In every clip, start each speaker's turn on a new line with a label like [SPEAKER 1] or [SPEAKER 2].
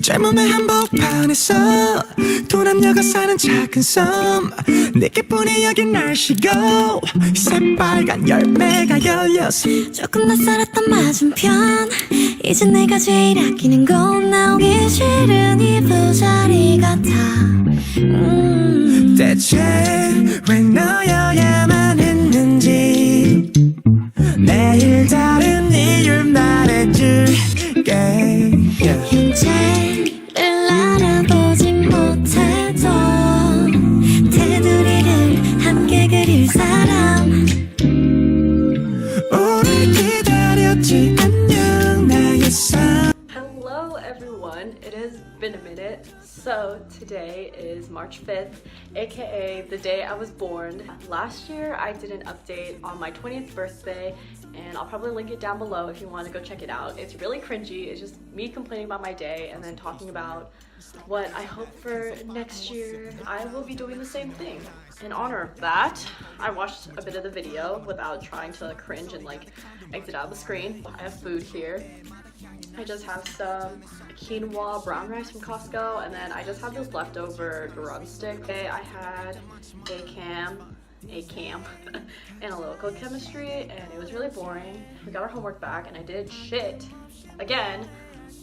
[SPEAKER 1] 젊음의 한복판에서 두 남녀가 사는 작은 섬 내게뿐이 여긴 날씨고 새빨간 열매가 열렸어
[SPEAKER 2] 조금 낯설었던 맞은편 이제 내가 제일 아끼는 건 나오기 싫은 이 부자리 같아
[SPEAKER 1] 대체 왜 너여야만 했는지 내일 다른 이유를 말해줄게
[SPEAKER 2] 현재를 알아보지 못해도 테두리를 함께 그릴 사람
[SPEAKER 1] 오늘 기다렸지 안녕 나의 삶.
[SPEAKER 3] Hello everyone, it has been a minute. So today is March 5th, aka the day I was born. Last year I did an update on my 20th birthday and I'll probably link it down below if you want to go check it out. It's really cringy, it's just me complaining about my day and then talking about what I hope for next year. I will be doing the same thing. In honor of that, I watched a bit of the video without trying to cringe and like exit out of the screen. I have food here. I just have some quinoa brown rice from Costco, and then I just have this leftover drumstick. Today I had a cam, and analytical chemistry, and it was really boring. We got our homework back, and I did shit again,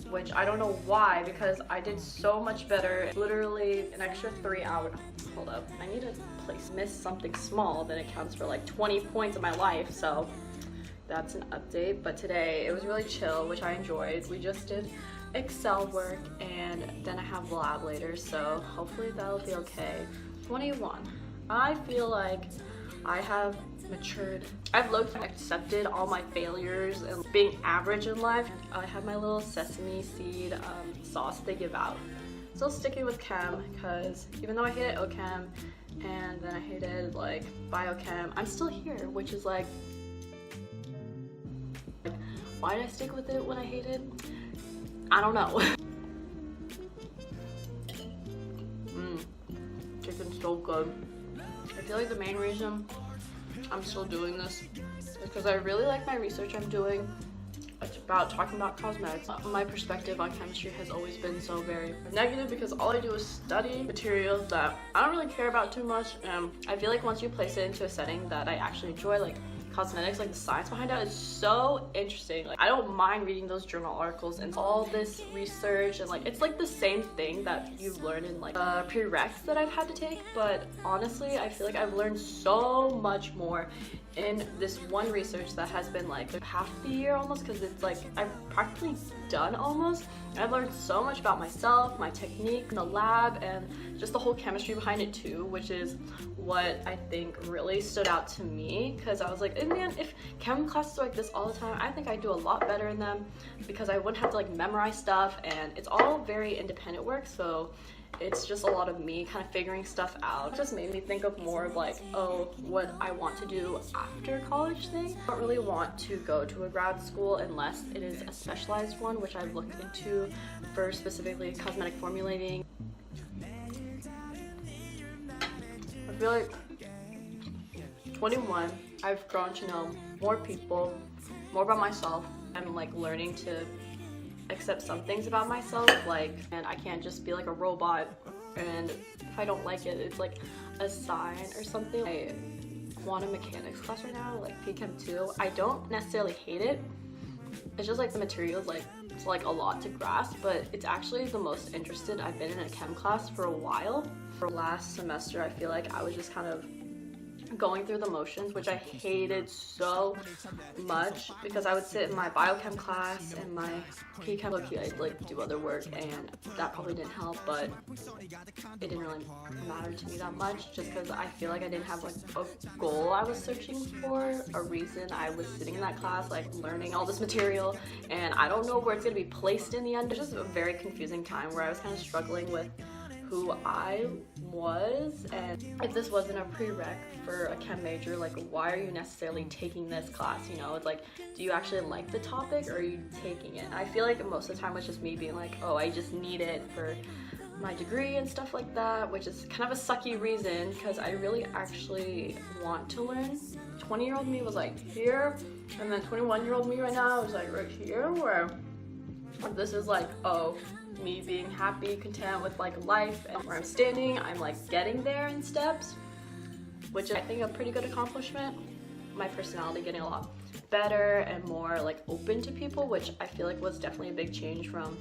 [SPEAKER 3] which I don't know why, because I did so much better. Literally an extra 3 hours. Hold up, I need to miss something small, then it counts for like 20 points of my life, so that's an update. But today it was really chill, which I enjoyed. We just did Excel work and then I have lab later, so hopefully that'll be okay. 21. I feel like I have matured. I've looked and accepted all my failures and being average in life. I have my little sesame seed sauce they give out. Still sticking with chem because even though I hated OChem and then I hated like biochem, I'm still here, which is like, why did I stick with it when I hated? I don't know. Chicken's so good. I feel like the main reason I'm still doing this is because I really like my research I'm doing. It's about talking about cosmetics. My perspective on chemistry has always been so very negative because all I do is study materials that I don't really care about too much. And I feel like once you place it into a setting that I actually enjoy, like cosmetics, like the science behind it is so interesting. Like I don't mind reading those journal articles and all this research, and like it's like the same thing that you've learned in like prereqs that I've had to take, but honestly I feel like I've learned so much more in this one research that has been like half the year almost, because it's like I've practically done almost. I've learned so much about myself, my technique in the lab, and just the whole chemistry behind it too, which is what I think really stood out to me, because I was like, oh man, if chem classes are like this all the time, I think I'd do a lot better in them because I wouldn't have to like memorize stuff, and it's all very independent work, so it's just a lot of me kind of figuring stuff out. It just made me think of more of like, oh, what I want to do after college thing. I don't really want to go to a grad school unless it is a specialized one, which I've looked into for specifically cosmetic formulating. I feel like 21, I've grown to know more people, more about myself. I'm like learning to accept some things about myself, like, and I can't just be like a robot, and if I don't like it, it's like a sign or something. I quantum mechanics class right now, like PChem 2. I don't necessarily hate it. It's just like the materials, like it's like a lot to grasp, but it's actually the most interested I've been in a chem class for a while. For last semester, I feel like I was just kind of going through the motions, which I hated so much, because I would sit in my biochem class and my P-chem, I'd like do other work, and that probably didn't help, but it didn't really matter to me that much, just because I feel like I didn't have like a goal I was searching for, a reason I was sitting in that class, like learning all this material, and I don't know where it's gonna be placed in the end. It's just a very confusing time where I was kind of struggling with who I was, and if this wasn't a prereq for a chem major, like why are you necessarily taking this class? You know, it's like, do you actually like the topic or are you taking it? I feel like most of the time it's just me being like, oh, I just need it for my degree and stuff like that, which is kind of a sucky reason because I really actually want to learn. 20-year-old me was like here, and then 21-year-old me right now is like right here, where this is like, oh, me being happy, content with like life and where I'm standing. I'm like getting there in steps, which is I think a pretty good accomplishment. My personality getting a lot better and more like open to people, which I feel like was definitely a big change from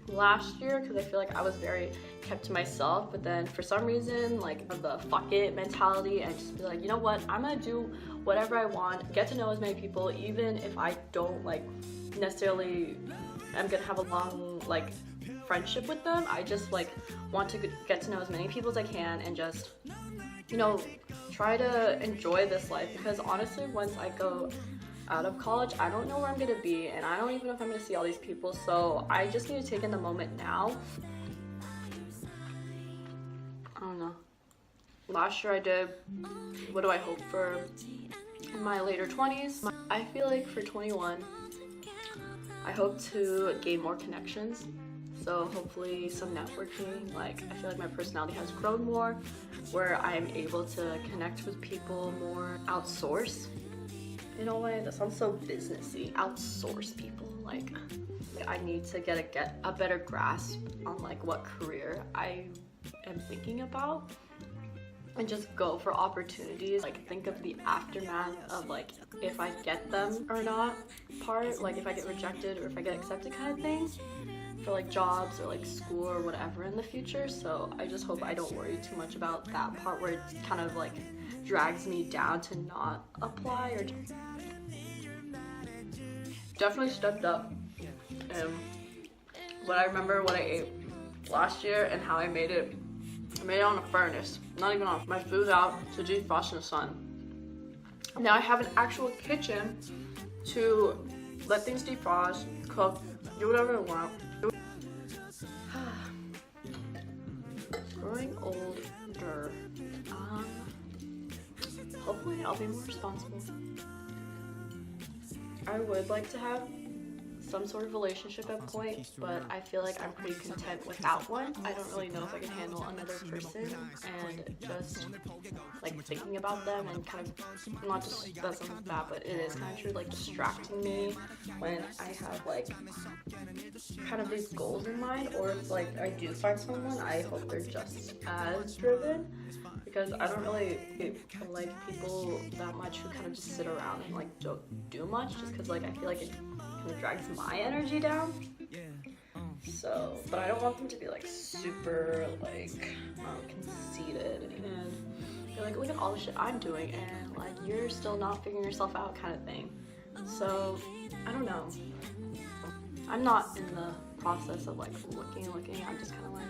[SPEAKER 3] last year, because I feel like I was very kept to myself, but then for some reason like the fuck it mentality and just be like, you know what, I'm gonna do whatever I want, get to know as many people, even if I don't like necessarily I'm gonna have a long like friendship with them. I just like want to get to know as many people as I can and just, you know, try to enjoy this life, because honestly once I go out of college I don't know where I'm gonna be, and I don't even know if I'm gonna see all these people, so I just need to take in the moment now. I don't know. Last year I did what do I hope for in my later 20s. I feel like for 21 I hope to gain more connections, so hopefully some networking. Like I feel like my personality has grown more where I am able to connect with people more, outsource in a way. That sounds so businessy, outsource people. Like I need to get a better grasp on like what career I am thinking about and just go for opportunities. Like think of the aftermath of like if I get them or not part, like if I get rejected or if I get accepted kind of thing for like jobs or like school or whatever in the future. So I just hope I don't worry too much about that part where it kind of like drags me down to not apply. Or definitely stepped up. But I remember what I ate last year and how I made it. I made it on a furnace, not even on my food out to defrost in the sun. Now I have an actual kitchen to let things defrost, cook, do whatever I want. Growing older. Hopefully I'll be more responsible. I would like to have some sort of relationship at point, but I feel like I'm pretty content without one. I don't really know if I can handle another person, and just like thinking about them and kind of, not just that sounds bad, but it is kind of true, like distracting me when I have like kind of these goals in mind, or if like I do find someone, I hope they're just as driven, because I don't really like people that much who kind of just sit around and like don't do much, just because like I feel like it kind of drags my energy down. So, but I don't want them to be like super like conceited and be like, look at all the shit I'm doing and like you're still not figuring yourself out kind of thing. So I don't know. I'm not in the process of like looking. I'm just kind of like,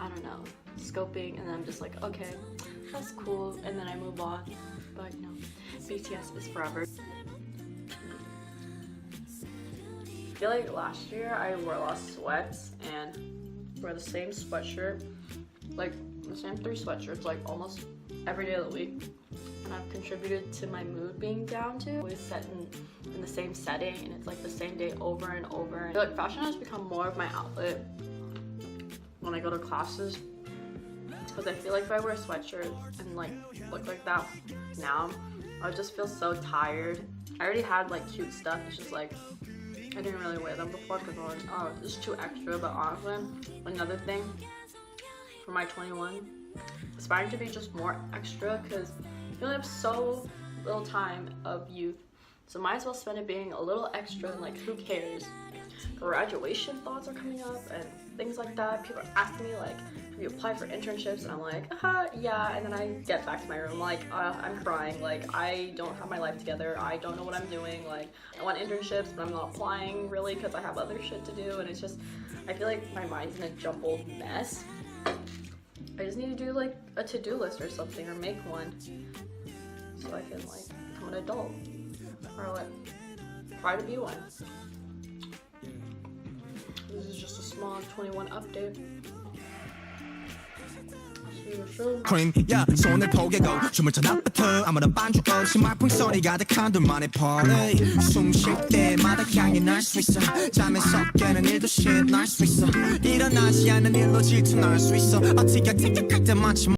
[SPEAKER 3] I don't know, scoping, and then I'm just like, okay, that's cool, and then I move on. But no, BTS is forever. I feel like last year I wore a lot of sweats and wore the same sweatshirt, like the same 3 sweatshirts, like almost every day of the week. And I've contributed to my mood being down too. Always set in the same setting, and it's like the same day over and over. I feel like fashion has become more of my outlet when I go to classes, because I feel like if I wear a sweatshirt and like look like that now, I would just feel so tired. I already had like cute stuff, it's just like I didn't really wear them before because I was like, oh, it's too extra. But honestly, another thing for my 21, aspiring to be just more extra, because you only have so little time of youth, so might as well spend it being a little extra, and like who cares. Graduation thoughts are coming up and things like that. People are asking me like, have you applied for internships? And I'm like, yeah, and then I get back to my room like, I'm crying, like I don't have my life together, I don't know what I'm doing, like I want internships but I'm not applying really because I have other shit to do, and it's just, I feel like my mind's in a jumbled mess. I just need to do like a to-do list or something, or make one, so I can like become an adult, or like try to be one. This is just a small 21 update. See you soon.
[SPEAKER 1] cream 야 손을 포개고 춤을 춰 낮부터 아무런 반주 없이 말풍 소리 가득한 둘만의 party 숨 쉴 때마다 향이 날 수 있어 잠에서 깨는 일도 shit 날 수 있어 일어나지 않는 일로 질투 날 수 있어 어떻게 틱틱할 때 마치